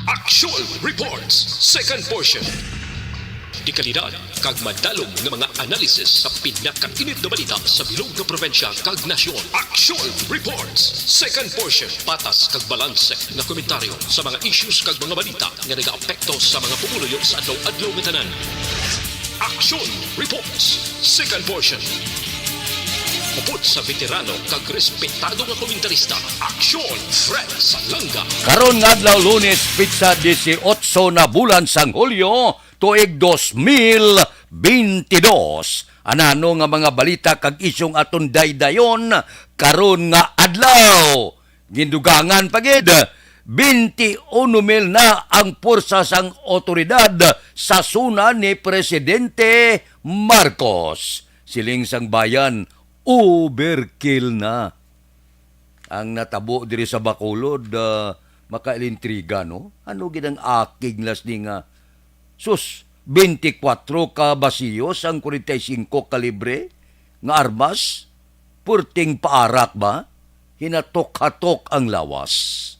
Actual Reports, second portion. Di kalidad, kag madalong ng mga analisis sa pinakainit na balita sa bilog na probinsya kag nasyon. Actual Reports, second portion. Patas kag balanse na komentaryo sa mga issues kag mga balita nga nagaapekto sa mga pumuluyo sa adlaw-adlaw nga tanan. Action Reports, second portion. Upod sa veterano kag respetado nga komentarista, Action Fred Salanga. Karon nga adlaw Lunes, pizza 18 na bulan sang Hulyo, tuig 2022. Anano nga mga balita kag isyong aton daydayon karon nga adlaw. Gindugangan pagid 21,000 na ang pursa sang otoridad sa suna ni Presidente Marcos. Siling sang bayan, overkill na. Ang natabo diri sa Bacolod, makailintriga, no? Ano ginang akig las ni nga? Sus, 24 ka basiyos ang 45 kalibre nga armas? Purting paarak ba? Hinatok-hatok ang lawas.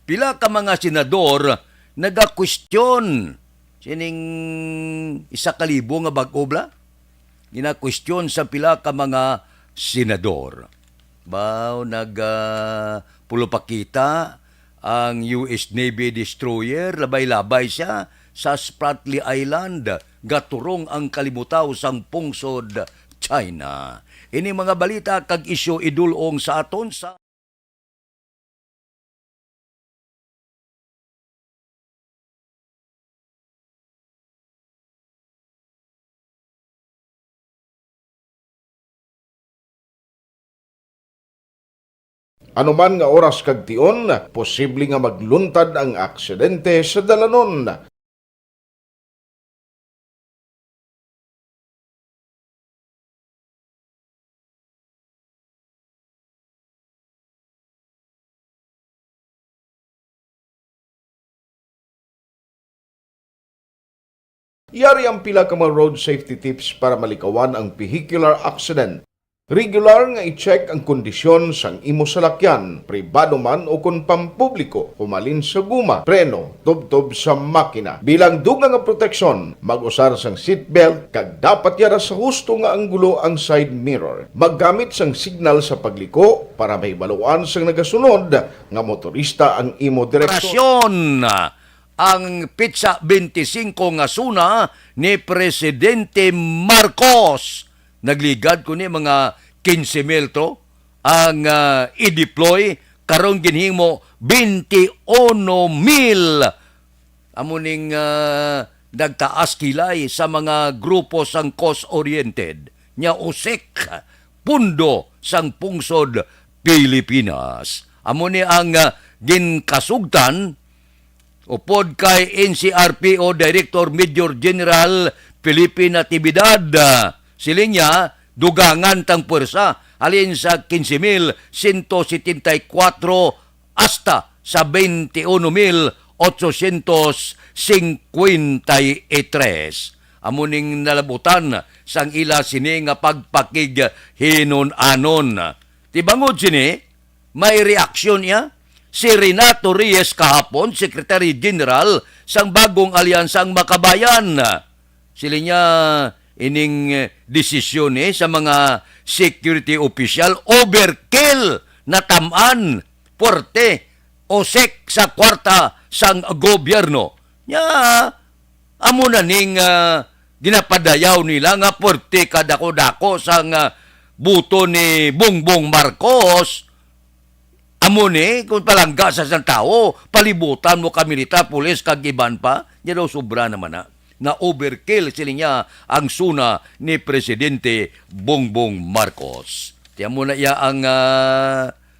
Pila ka mga senador naga-question sining 1,000 nga bag-o bla? Gina-question sa pila ka mga senador. Bao pulupakita ang US Navy destroyer, labay-labay siya sa Spratly Island, gaturong ang kalibutaw sang pungsod China. Ini mga balita kag isyu idulong sa aton sa Anuman nga oras kag tion, posible nga magluntad ang aksidente sa dalanon. Yari ang pila ka mga road safety tips para malikawan ang vehicular accident. Regular nga i-check ang kondisyon sang imo salakyan, pribado man o kung pampubliko, humalin sa guma, preno, tubtob sa makina. Bilang dugang nga proteksyon, mag-usar sang seatbelt, kag dapat yara sa husto nga anggulo ang side mirror. Maggamit sang signal sa pagliko para may baluan sang nagasunod nga motorista ang imo direksyon. Ang pizza 25 nga suna ni Presidente Marcos. Nagligad ko ni mga 15,000 to ang i-deploy karong ginhimo 21,000. Amuning nagtaas kilay sa mga grupo sang cost-oriented. Nya usik pundo sang pungsod Pilipinas. Amuni ang ginkasugtan upod kay NCRPO Director Major General Felipe Natividad. Siling dugangan tang pwersa alin sa 15,174 hasta sa 21,853. Amuning nalabutan sang ila sini nga pagpakig hinon-anon. Tibangod sini, may reaksyon niya. Si Renato Reyes kahapon, Secretary General sang bagong alyansang Makabayan. Sila niya ining desisyon sa mga security official, overkill na tamaan, porte, osek sa kwarta sang gobyerno. Nya, amo na ning ginapadayaw nila nga porte kadako-dako sang buto ni Bongbong Marcos. Amo ni, kung palangga sa isang tao, palibutan mo ka milita, pulis, kag iban pa, yan daw sobra naman na overkill sila niya ang suna ni Presidente Bongbong Marcos. Tiyan mo na iya ang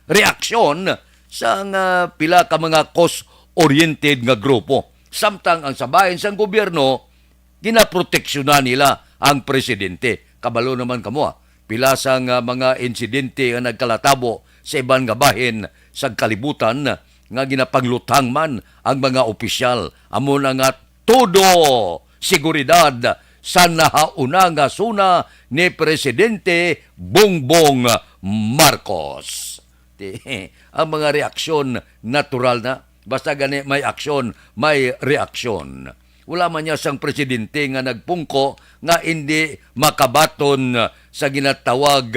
reaksyon sa pila ka mga cost-oriented nga grupo. Samtang ang sabayan sa gobyerno, ginaproteksyonan nila ang presidente. Kabalo naman kamo pila sa mga insidente nga nagkalatabo sa ibang nga bahin sa kalibutan nga ginapanglutang man ang mga opisyal. Amo na nga todo seguridad sa nahauna nga suna ni Presidente Bongbong Marcos. Ang mga reaksyon natural na Basta gani may aksyon, may reaksyon. Wala man niya sang presidente nga nagpungko nga hindi makabaton sa ginatawag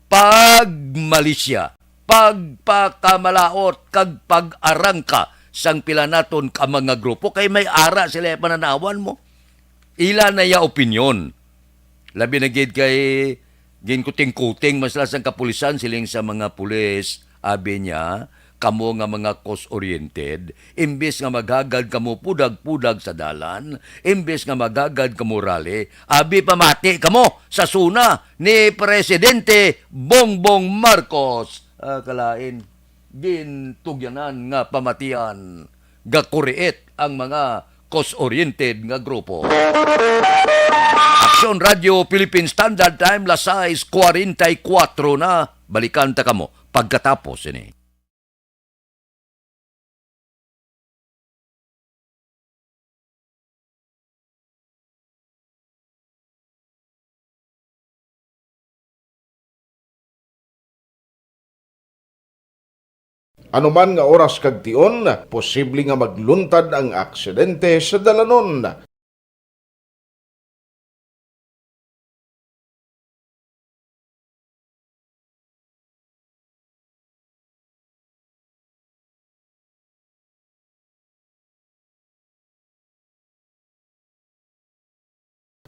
pagmalisya, pagpakamalaot, kag pag-arangka sang pila naton ka mga grupo kay may ara sila pananawan mo. Ila na ya opinyon. Labi na gid kay ginkuting-kuting masla sang kapulisan siling sa mga pulis, abi niya, kamo nga mga cause-oriented, imbes nga maghagad kamo pudag-pudag sa dalan, imbes nga maghagad kamo rally, abi pamati kamo sa suna ni Presidente Bongbong Marcos. Kalain, gintugyanan nga pamatian, gakuriit ang mga cause-oriented nga grupo. Aksyon Radio Philippine Standard Time, las 6:44 na. Balikan ta kamo pagkatapos ini. Anuman nga oras kag tion, posible nga magluntad ang aksidente sa dalanon.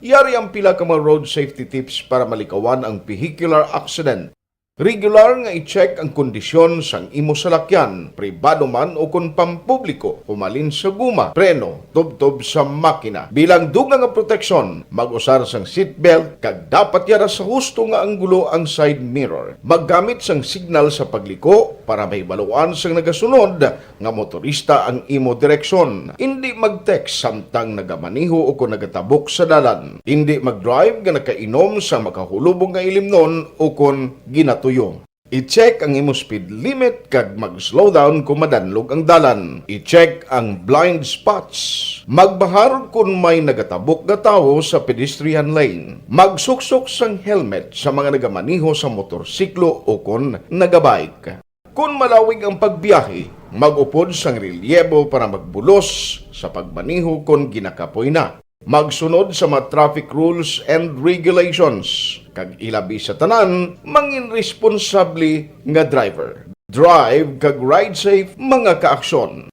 Yari ang pila ka mga road safety tips para malikawan ang vehicular accident. Regular nga i-check ang kondisyon sang imo salakyan, pribado man o kung pampubliko, humalin sa guma, preno, tubtob sa makina. Bilang dugang nga proteksyon, mag-usar sang seatbelt, kag dapat yara sa husto nga anggulo ang side mirror. Maggamit sang signal sa pagliko para may baluan sang nagasunod nga motorista ang imo direksyon. Hindi mag-text samtang nagamaniho o kung nagatabok sa dalan. Hindi mag-drive nga nakainom sa makahulubong nga ilimnon o kung ginatuyo. I-check ang imo speed limit kag mag-slow down kung madanlog ang dalan. I-check ang blind spots. Magbahar kung may nagatabok nga tawo sa pedestrian lane. Magsuksok sang helmet sa mga nagamaniho sa motorsiklo o kung nagabike. Kung malawig ang pagbiyahe, mag-upod sang relyebo para magbulos sa pagmaniho kung ginakapoy na. Magsunod sa mga traffic rules and regulations. Kag ilabi sa tanan, mangin responsable nga driver. Drive kag ride safe mga kaaksyon.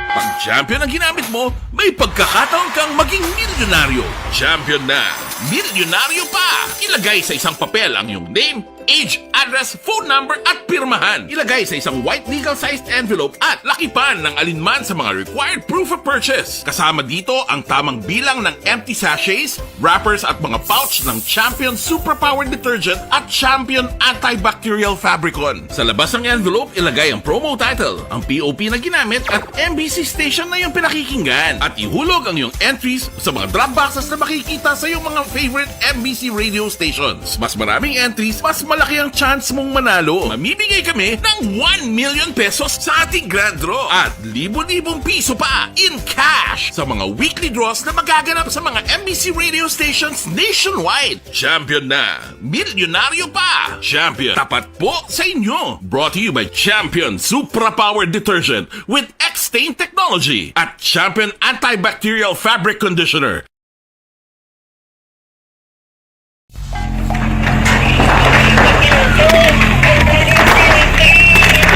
Pag champion ang ginamit mo, may pagkakataon kang maging milyonaryo. Champion na! Milyonaryo pa! Ilagay sa isang papel ang iyong name, age, address, phone number at pirmahan. Ilagay sa isang white legal-sized envelope at lakipan ng alinman sa mga required proof of purchase. Kasama dito ang tamang bilang ng empty sachets, wrappers at mga pouch ng Champion Superpower Detergent at Champion Antibacterial Fabricon. Sa labas ng envelope, ilagay ang promo title, ang POP na ginamit at MBC station na yung pinakikinggan. At ihulog ang iyong entries sa mga drop boxes na makikita sa iyong mga favorite MBC radio stations. Mas maraming entries, mas malaki ang chance mong manalo. Mamimigay kami ng 1 million pesos sa ating grand draw at libo-libong piso pa in cash sa mga weekly draws na magaganap sa mga MBC radio stations nationwide. Champion na! Milyonaryo pa! Champion, tapat po sa inyo! Brought to you by Champion Superpower Detergent with X-Stain Technology at Champion Antibacterial Fabric Conditioner.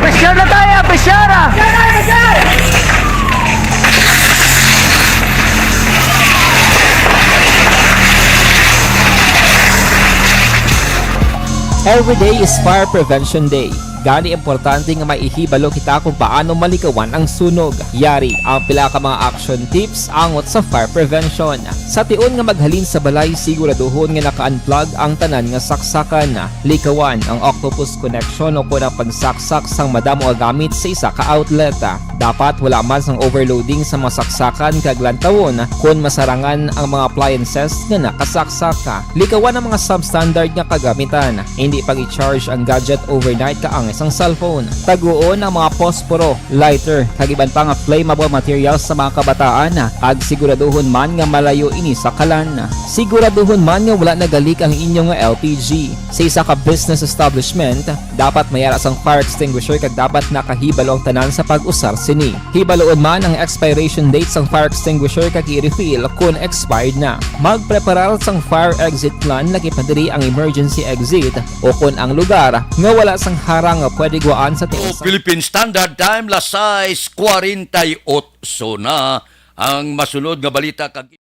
Presyar na tayo! Presyara! Every day is Fire Prevention Day. Gani importante nga maihibalo kita kung paano malikawan ang sunog. Yari ang pila ka mga action tips angot sa fire prevention. Sa tion nga maghalin sa balay, siguraduhon nga naka-unplug ang tanan nga saksakan. Likawan ang octopus connection o kung ang pagsaksak sang madamo nga gamit sa isa ka outlet. Dapat wala man sang overloading sa mga saksakan kag lantawon kung masarangan ang mga appliances nga nakasaksaka. Likawan ang mga substandard nga kagamitan. Hindi pag i-charge ang gadget overnight kaang device ang cellphone. Taguon ang mga posporo, lighter, kagiban pa nga flammable materials sa mga kabataan ag siguraduhon man nga malayo ini sa kalan. Siguraduhon man nga wala nagalik ang inyong LPG. Sa isa ka business establishment, dapat mayara sang fire extinguisher kag dapat nakahibalo ang tanan sa pag-usar sini. Hibaloon man ang expiration date sang fire extinguisher kag i-refill kung expired na. Magpreparar sang fire exit plan lagi padiri ang emergency exit o kung ang lugar nga wala sang harang nga pwede guaan sa tiis. Philippine Standard Time, lasais 48 na ang masunod nga balita kag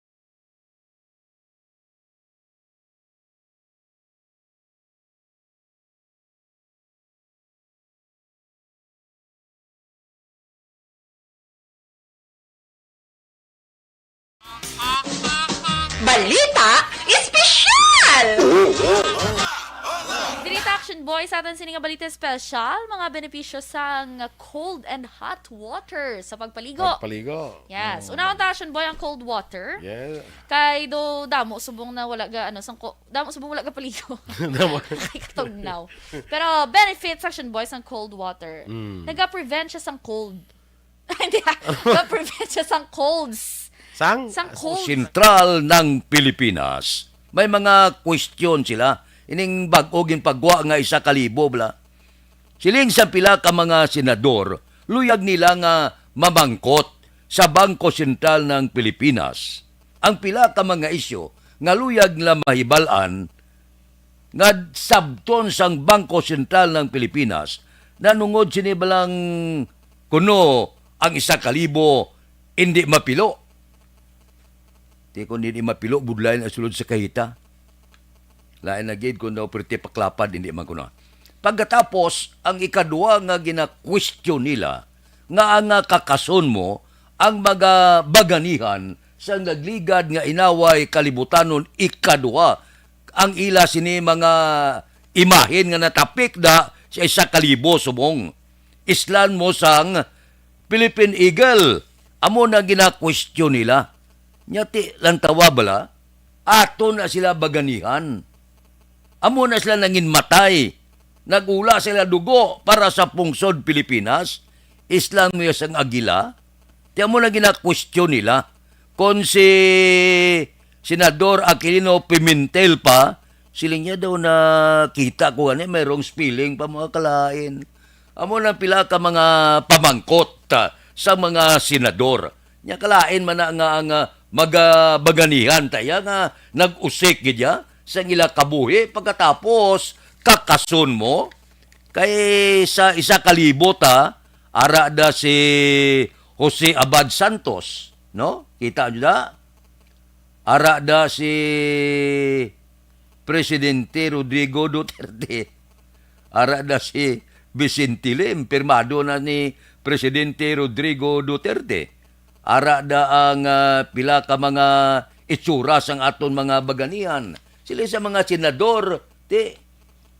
Balita Espesyal! Dirita Action Boy sa atin sining nga balita special, mga benepisyo sa cold and hot water sa pagpaligo. Paligo. Yes. Una ta Action Boy ang cold water. Yeah. Kay do damo subong na wala ga damo subong wala ga paligo. Kay katugnaw. Pero benefits Action Boy ang cold water. Naga-prevent siya sang cold. Hindi. Naga-prevent siya sang colds. Sang? Sang cold. sentral ng Pilipinas. May mga question sila. Ining bag-ogin pagwa nga 1,000 bla. Siling sa pila ka mga senador, luyag nila nga mamangkot sa Bangko Sentral ng Pilipinas. Ang pila ka mga isyo nga luyag na mahibalan nga sabton sang Bangko Sentral ng Pilipinas nanungod sinibalang kuno ang 1,000 hindi mapilo. Di kung hindi mapilo, budlayan ang sulod sa kahita. Lain na gid kung daw perti paklapad, hindi man kuno. Pagkatapos, ang ikadua nga gina-question nila, nga ang kakason mo, ang mga baganihan sa nagligad nga inaway kalibutanon ikadua, ang ila sini mga imahin nga natapik da sa 1,000 subong. Islan mo sang Philippine Eagle. Amo na gina-question nila. Nyati lang tawa bala, ato na sila baganihan. Amo na sila nangin matay. Nagula sila dugo para sa pungsod Pilipinas. Islam mo yung agila. Tiyan mo na gina-question nila. Kung si Senador Aquilino Pimentel pa, siling niya daw na kita ko mayroong spilling pa mga kalain. Amo na pila ka mga pamangkot sa mga senador. Nya kalain man na nga ang magabaganihan tayo nga nag-usik gidya sa ila kabuhi pagkatapos kakason mo kay sa 1,000 ara da si Jose Abad Santos, no? Kita nyo da? Ara da si Presidente Rodrigo Duterte. Ara da si Vicente Lim, pirmado na ni Presidente Rodrigo Duterte. Ara da ang pila ka mga itsura sang aton mga baganihan. Sila sa mga senador,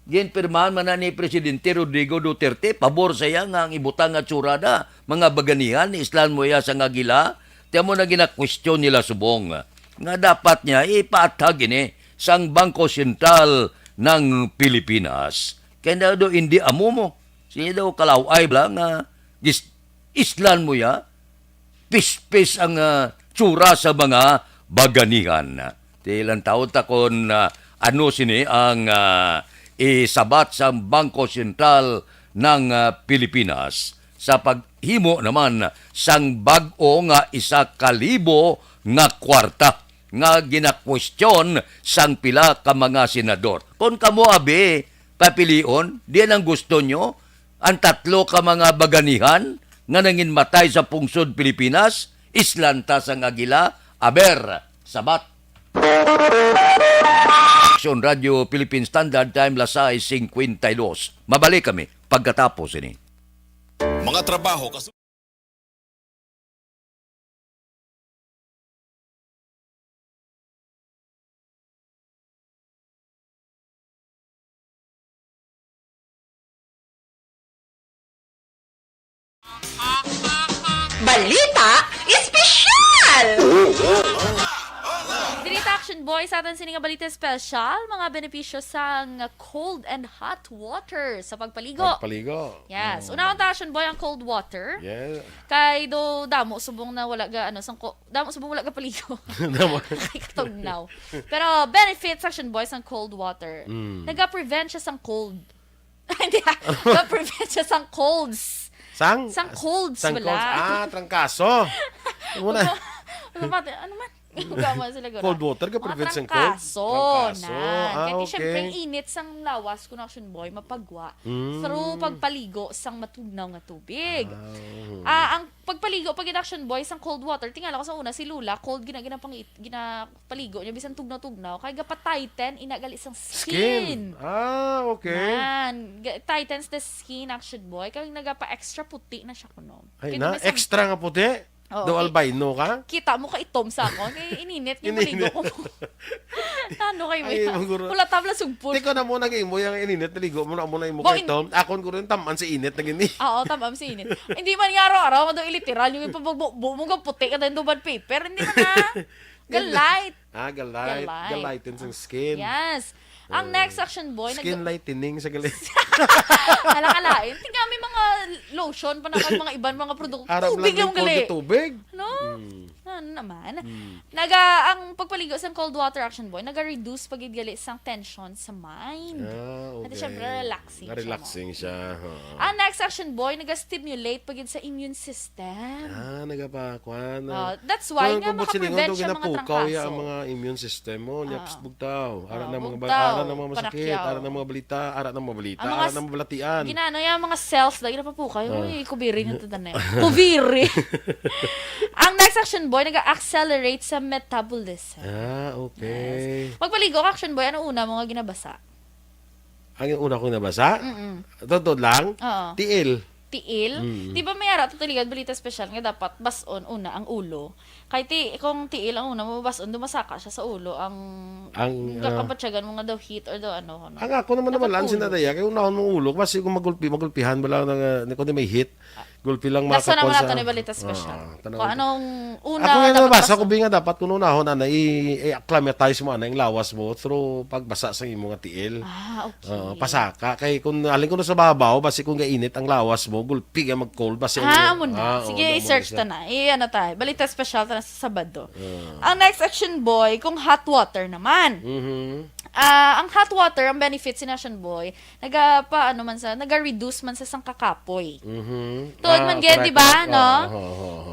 ginpirmahan man na ni Presidente Rodrigo Duterte, pabor saya nga ang ibutang nga tsurada, mga baganihan, islan mo ya sa nga gila, tiyan mo na gina-question nila subong. Nga dapat niya ipaatag sang Bangko Sentral ng Pilipinas. Kaya daw hindi amo mo. Siya daw kalaway lang nga islan mo ya, pispis ang tsura sa mga baganihan. Ilang taon ta kon ano sini ang isabat sa Bangko Sentral ng Pilipinas sa paghimo naman sang bag-o nga 1,000 nga kwarta nga gina-question sang pila ka mga senador. Kung kamo abi papilion, diyan ang gusto nyo, ang 3 ka mga baganihan nga nangin matay sa pungsod Pilipinas, islanta sang agila, aber, sabat. Action Radio Philippine Standard Time, lasay 52. Mabalik kami pagkatapos ini. Mga trabaho Balita Espesyal! Dirita action boy sa atin sining nga balita special, mga benepisyo sa cold and hot water sa pagpaligo. Paligo. Yes. Una ta action boy ang cold water. Yeah. Kay do damo subong na wala ga ano damo subong wala ga paligo. Kay katugnaw. Pero benefits action boy sa cold water. Naga-prevent siya sang cold. Hindi. Naga-prevent siya sang colds. Sang colds sang wala. colds. Trangkaso. Muna. Ano man? Gama sila gano'n. Cold water ka prevent sang cold. Trangkaso. Trangkaso. Kaya Okay. siyempre init sang lawas kung action boy mapagwa. Pero pagpaligo sang matugnaw nga tubig. Ang pagpaligo pag action boy sang cold water, tingala ko sa una si Lula, cold ginapaligo niya bisan tugnaw-tugnaw kay gapa-tighten inagali sang skin. Okay. Man, tightens the skin action boy kay nagapa-extra puti na siya kuno. Ay na, extra nga puti. Oo, Do albino ka? Kita mo ka itom sa ako. Kaya ininit yung maligo ko. Ano kayo Ay, mo? maguro. Wala tabla sugpon. Di ko na muna mo yung ininit, naligo mo na muna yung Bo, mukha ito. Akon ko rin taman sa init na gini. Oo, tamam si init. Hindi man nga araw-araw, kung iliteral, yung ipabugbo mo ka puti ka din duban paper. Hindi man na. Galite. Galite. Galite sa skin. Yes. Ang next action boy, Skin lightening sa galit. Alakalain. Tingnan may mga lotion pa na kag mga ibang mga produkto. Arab Tubig lang yung gali. tubig. No? Ano naman? Ang pagpaligo sa cold water action boy, naga-reduce pagidgali sang tension sa mind. Okay. At syempre, relaxing siya. Relaxing siya. Ang next action boy, naga-stimulate pagid sa immune system. Nagapakwan. That's why nga makaprevent siya mga trangkaso. ang mga immune system mo. Nyaps bugtaw. Ara na mga bugtaw. ara na mga masakit. Ara na mga balita. Ara na mga balita. Ang mga Ara na mga balatian. Ginano yung mga cells, lagi na pa po kayo. Uy, kubiri nyo ito na yun. Kubiri! Ang next action boy, nag-accelerate sa metabolism. Okay. Pagpaligo ka action boy, ano una mga ginabasa? Ang una kong nabasa? Totoo lang? Oo. Tiil. Tiil. Di ba may ara tutuligan balita special nga dapat bason una ang ulo. Kay kung tiil ang una mo bason dumasaka siya sa ulo ang kakapatsyagan mo nga daw heat or daw ano. Ang ako naman lang sinadaya kay unahon mong ulo kasi kung magulpihan bala na kundi may heat. Gulpi lang Nasa naman sa natin ni balita special. Kung anong una ako nga dapat nabasa ko bason. binga dapat kung unahon na i-acclimatize mo na yung lawas mo through pagbasa sa imong nga tiil. Okay. Pasaka kay kung alin ko na sa babaw basi kung gainit ang lawas mo gulpi ka mag-cold basi Amo na. Sige, i-search ta na. Ano tayo. Balita special ta na sa Sabado. Ang next action boy, kung hot water naman. Ang hot water, ang benefits ni Action Boy, naga-reduce man sa sang kakapoy. Tuod man gid, di ba, no?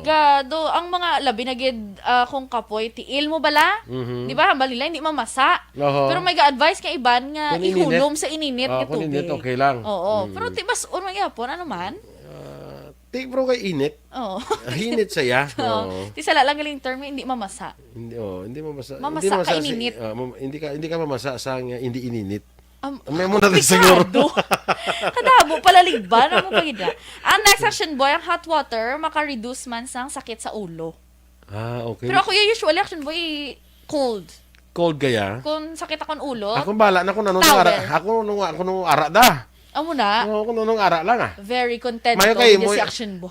Gado, ang mga labi na gid kung kapoy, tiil mo bala? Di ba, balila, hindi mamasa. Pero may ga-advise ka iban nga Kung ihulom sa ininit nga kung tubig. init, okay lang. Oo. Pero tibas, unang yapon, ano man? Tik bro kay init. Oo. Init saya. Oo. Di sala lang galing term, hindi mamasa. Hindi mamasa. Mamasa ka ininit. Hindi ka mamasa sa hindi ininit. May muna din siguro. Kadabo, palaligban. Ano mo pagida? Ang next action boy, ang hot water, maka-reduce man sang sakit sa ulo. Okay. Pero ako usually action boy, cold. Cold gaya? Kung sakit akong ulo, Ako bala na kung nanong Towel. ara. Ako nung ara da. amo na, Ako nung ara lang very content Mayo to kay with mo. si action boy.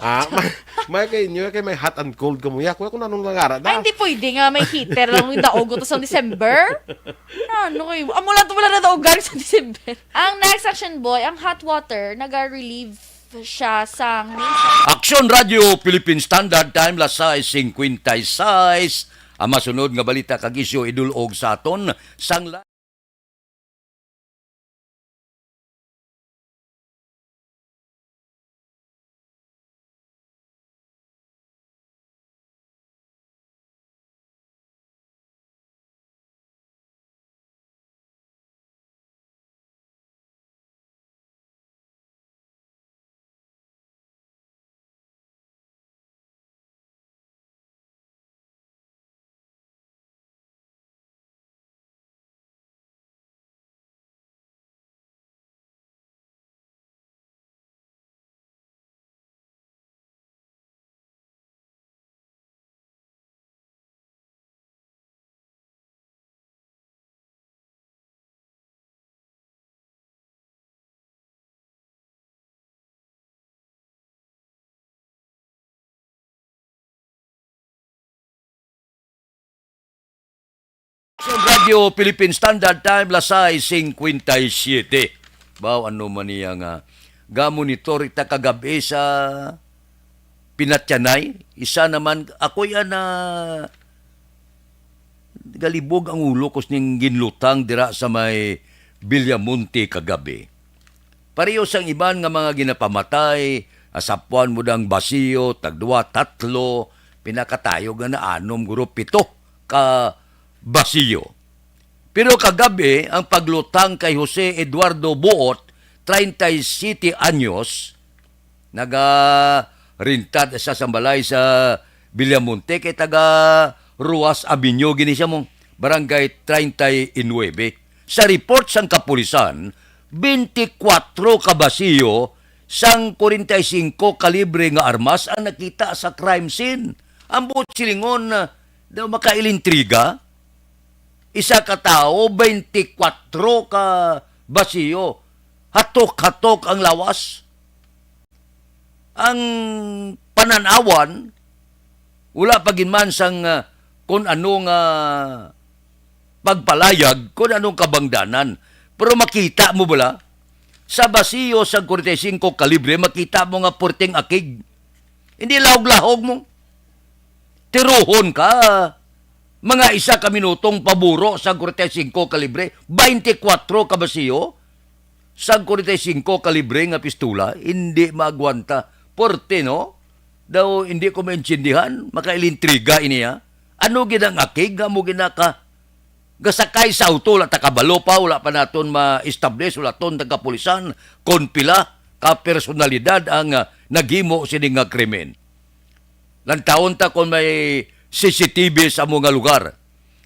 May kay inyo kay may hot and cold ka mo. Ako nanong ara da. Ay, hindi pwede nga may heater lang yung daog to sa December. Ano kayo? Amo lang to wala na daogan sa December. Ang next action boy, ang hot water, naga-relieve siya sang Action Radio Philippine Standard Time lasay 56. Ang masunod nga balita kag isyu idulog sa aton sang Action Radio Philippine Standard Time Lasay 57. Baw ano man niya nga gamonitor ita kagabi sa Pinatyanay. Isa naman ako yan na galibog ang ulo kus ning ginlutang dira sa may Villamonte kagabi. Pareho sang iban nga mga ginapamatay, asapuan mo dang basiyo, tagdua, tatlo, pinakatayo nga na anom, guro, 7 ka basiyo. Pero kagabi, ang paglutang kay Jose Eduardo Buot, 37 anyos, naga-rintad sa sambalay sa Villamonte, kay taga Ruas Avenue, gini siya mong barangay 39. Sa report sang kapulisan, 24 ka basiyo sang 45 kalibre nga armas ang nakita sa crime scene. Ang buot silingon daw makailintriga. Isa ka tao, 24 ka basiyo. Hatok-hatok ang lawas. Ang pananawan, wala paginman sang kung anong pagpalayag, kung anong kabangdanan. Pero makita mo bala, sa basiyo sa 45 kalibre, makita mo nga porteng akig. Hindi lahog-lahog mo. Tiruhon ka. Mga isa ka minutong paburo sa 45 kalibre, 24 ka basiyo sa 45 kalibre nga pistula, hindi magwanta. Porte, no? Daw hindi ko maintindihan, makailintriga iniya. Ano ginang akig, mo ginaka gasakay sa auto, wala takabalo pa, wala pa naton ma-establish, wala ton tagapulisan, kon pila ka personalidad ang naghimo sining nga krimen. Lantaon ta kung may CCTV sa mga lugar.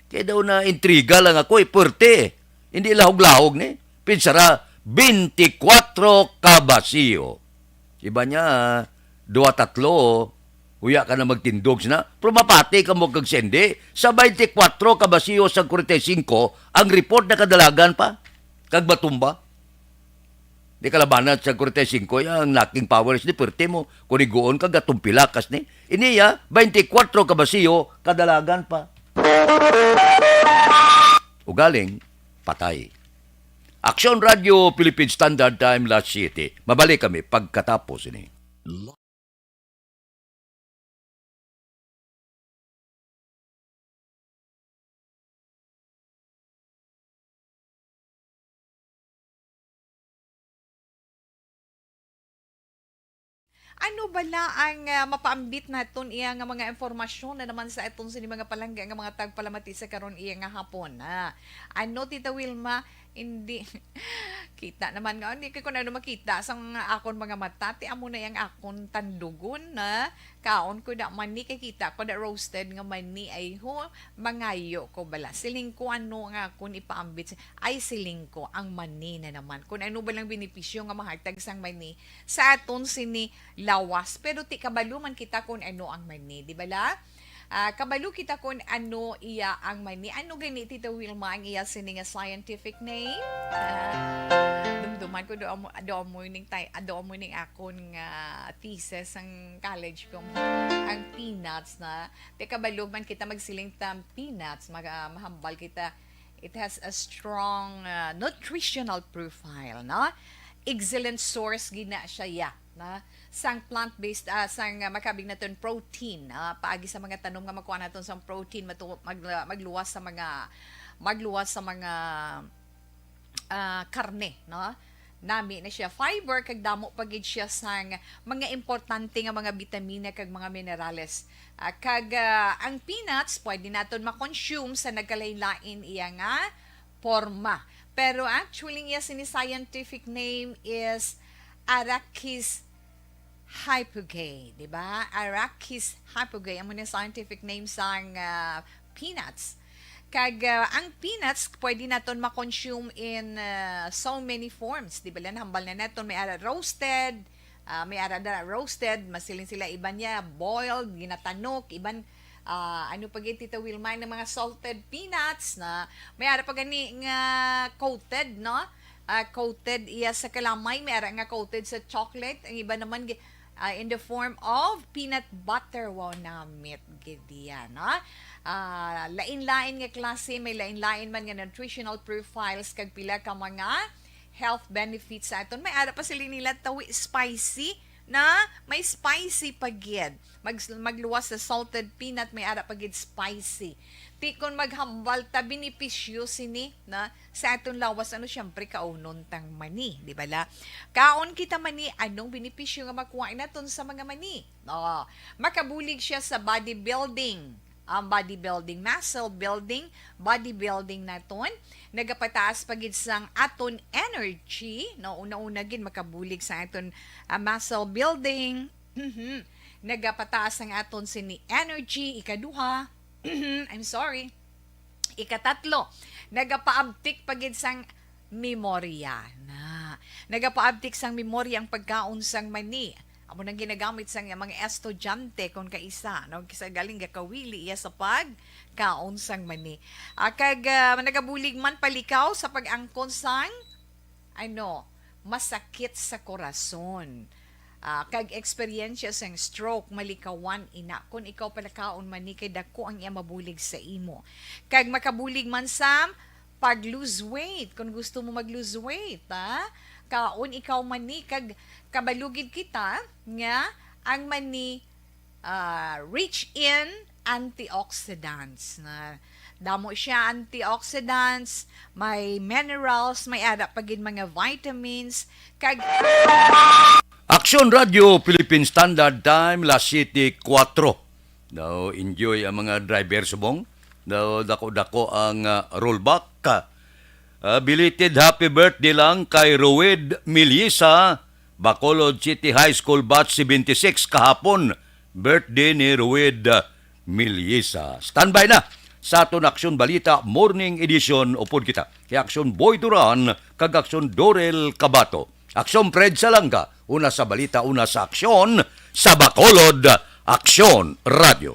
Kaya daw na intriga lang ako, puwerte. Hindi lahog-lahog ni. Pinsara, 24 kabasiyo. Iba niya, 2-3, uya ka na magtindog sina. Pero mapati ka mo kagsendi. Sa 24 kabasiyo sa 45, ang report na kadalagan pa. Kag batumba. Di kalabanan sa 45, ang knocking powers ni perte mo. Kunigoon ka gatumpilakas ni. Iniya, 24 kabasiyo, kadalagan pa. Ugaling, patay. Action Radio Philippine Standard Time Last City. Mabalik kami pagkatapos ini. Ano bala ang mapaambit naton iya nga mga informasyon na naman sa aton sa mga palangga nga mga tagpalamati sa karon iya nga hapon. Ano Tita Wilma, hindi kita naman nga hindi ko na makita sang akon mga mata ti amo na yang akon tandugon na kaon ko da mani kay kita ko da roasted nga mani ay ho mangayo ko bala siling ko ano nga akon ipaambit ay siling ko ang mani na naman kun ano ba lang benepisyo nga mahatag sang mani sa aton sini lawas pero ti kabalo man kita kun ano ang mani di bala. Kabalo kita kung ano iya ang mani. Ano gani Tita Wilma ang iya sini nga scientific name? Dumduman ko do morning akon nga thesis ang college ko. Ang peanuts na. Te kabalo man kita magsiling tam peanuts, mahambal kita. It has a strong nutritional profile, no? Excellent source gina siya na sang plant-based sang makabig naton protein paagi sa mga tanom nga makuha naton sang protein magluwas sa mga karne no nami na siya fiber kag damo pagid siya sang mga importante nga mga bitamina kag mga minerales ang peanuts pwede naton ma-consume sa nagkalain-lain iya nga porma pero actually iya sini scientific name is Arachis hypogae, di ba? Arachis hypogae, ang muna scientific name sang peanuts. Kag ang peanuts, pwede naton ma-consume in so many forms. Di ba lang, hambal na naton, may ara roasted, masilin sila, iban niya, boiled, ginatanok, iban, ano pag Tita Wilma, ng mga salted peanuts, na may ara pa gani nga coated, no? Coated iya sa kalamay, may ara nga coated sa chocolate, ang iba naman in the form of peanut butter. Wow, namit gidya, no? Lain-lain nga klase, may lain-lain man nga nutritional profiles kag pila ka mga health benefits sa aton. May ara pa sila nila tawi spicy na may spicy pagid. Magluwas sa salted peanut, may ara pagid spicy. Ti kon maghambal ta benepisyo sini na sa aton lawas ano syempre kaunon tang mani, di ba la? Kaon kita mani anong benepisyo nga makuha naton sa mga mani? Makabulig siya sa bodybuilding. Bodybuilding, muscle building, bodybuilding naton, nagapataas pagid sang aton energy, no, una-una gid makabulig sa aton muscle building. Nagapataas ang aton sini energy, ikaduha. I'm sorry. Ikatatlo, nagapaabtik pagid sang memorya. Nagapaabtik sang memorya ang pagkaon sang mani. Amo nang ginagamit sa mga estudyante kung kaisa, no, kisa galing gakawili iya sa pagkaon sang mani. Nagabulig man palikaw sa pag-angkon sang masakit sa korason. Kag eksperyensya sang stroke malikawan ina kung ikaw palakaon man ni kay dako ang iya mabulig sa imo. Kag makabulig man sa pag-lose weight kung gusto mo mag-lose weight, kaon ikaw mani kag kabalugid kita nga ang mani rich in antioxidants na damo siya antioxidants, may minerals, may ada pagid mga vitamins kag Action Radio Philippine Standard Time La City 4. Now enjoy ang mga driver subong. Now dako-dako ang rollback. Belated happy birthday lang kay Rowed Miliesa, Bacolod City High School Batch 76 kahapon. Birthday ni Rowed Miliesa. Standby na sa aton Aksyon Balita Morning Edition upod kita. Kay Aksyon Boy Duran kag Aksyon Dorel Cabato. Aksyon Fred Salanga, una sa balita, una sa aksyon, sa Bacolod Aksyon Radio.